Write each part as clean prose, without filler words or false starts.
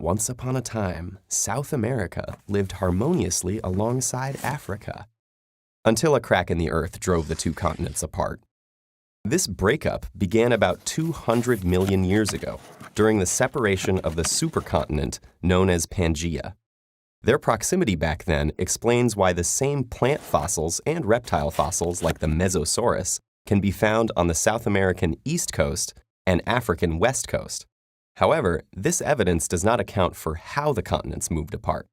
Once upon a time, South America lived harmoniously alongside Africa, until a crack in the earth drove the two continents apart. This breakup began about 200 million years ago, during the separation of the supercontinent known as Pangaea. Their proximity back then explains why the same plant fossils and reptile fossils like the Mesosaurus can be found on the South American east coast and African west coast. However, this evidence does not account for how the continents moved apart.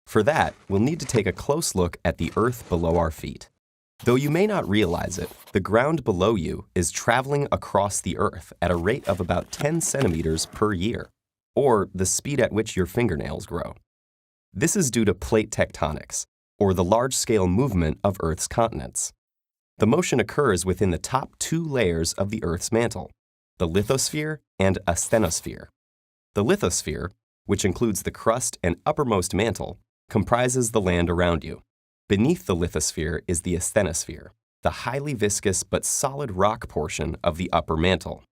For that, we'll need to take a close look at the Earth below our feet. Though you may not realize it, the ground below you is traveling across the Earth at a rate of about 10 centimeters per year, or the speed at which your fingernails grow. This is due to plate tectonics, or the large-scale movement of Earth's continents. The motion occurs within the top two layers of the Earth's mantle, the lithosphere and asthenosphere. The lithosphere, which includes the crust and uppermost mantle, comprises the land around you. Beneath the lithosphere is the asthenosphere, the highly viscous but solid rock portion of the upper mantle.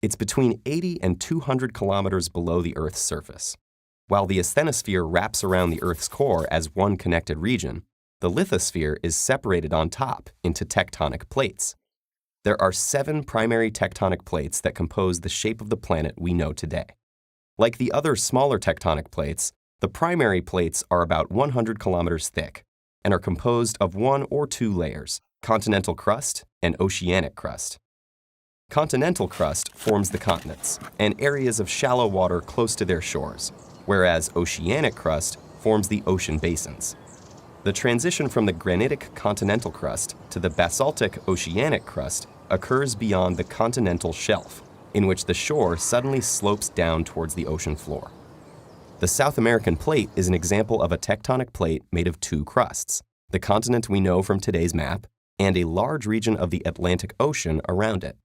It's between 80 and 200 kilometers below the Earth's surface. While the asthenosphere wraps around the Earth's core as one connected region, the lithosphere is separated on top into tectonic plates. There are 7 primary tectonic plates that compose the shape of the planet we know today. Like the other smaller tectonic plates, the primary plates are about 100 kilometers thick and are composed of 1 or 2 layers, continental crust and oceanic crust. Continental crust forms the continents and areas of shallow water close to their shores, whereas oceanic crust forms the ocean basins. The transition from the granitic continental crust to the basaltic oceanic crust occurs beyond the continental shelf, in which the shore suddenly slopes down towards the ocean floor. The South American plate is an example of a tectonic plate made of 2 crusts, the continent we know from today's map, and a large region of the Atlantic Ocean around it.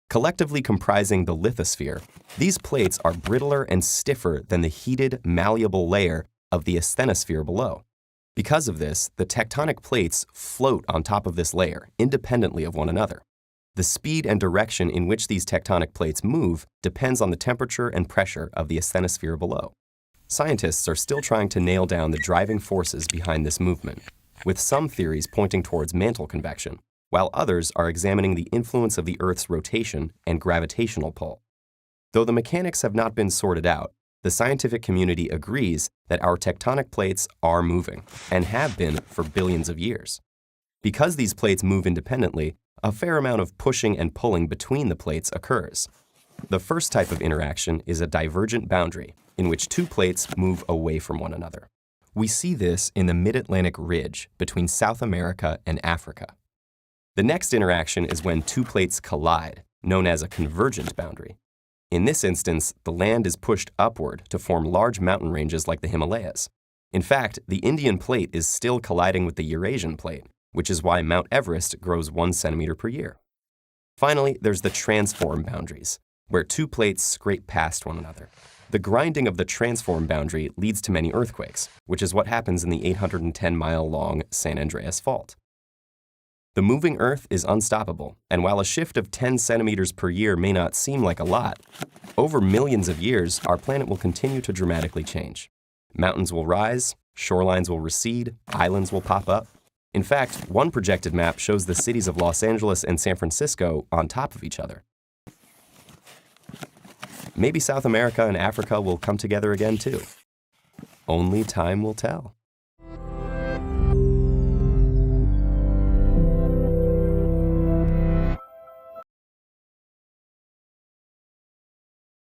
Collectively comprising the lithosphere, these plates are brittler and stiffer than the heated, malleable layer of the asthenosphere below. Because of this, the tectonic plates float on top of this layer, independently of one another. The speed and direction in which these tectonic plates move depends on the temperature and pressure of the asthenosphere below. Scientists are still trying to nail down the driving forces behind this movement, with some theories pointing towards mantle convection, while others are examining the influence of the Earth's rotation and gravitational pull. Though the mechanics have not been sorted out, the scientific community agrees that our tectonic plates are moving, and have been for billions of years. Because these plates move independently, a fair amount of pushing and pulling between the plates occurs. The first type of interaction is a divergent boundary, in which 2 plates move away from one another. We see this in the Mid-Atlantic Ridge between South America and Africa. The next interaction is when 2 plates collide, known as a convergent boundary. In this instance, the land is pushed upward to form large mountain ranges like the Himalayas. In fact, the Indian plate is still colliding with the Eurasian plate, which is why Mount Everest grows 1 centimeter per year. Finally, there's the transform boundaries, where 2 plates scrape past one another. The grinding of the transform boundary leads to many earthquakes, which is what happens in the 810-mile-long San Andreas Fault. The moving Earth is unstoppable, and while a shift of 10 centimeters per year may not seem like a lot, over millions of years, our planet will continue to dramatically change. Mountains will rise, shorelines will recede, islands will pop up. In fact, one projected map shows the cities of Los Angeles and San Francisco on top of each other. Maybe South America and Africa will come together again too. Only time will tell.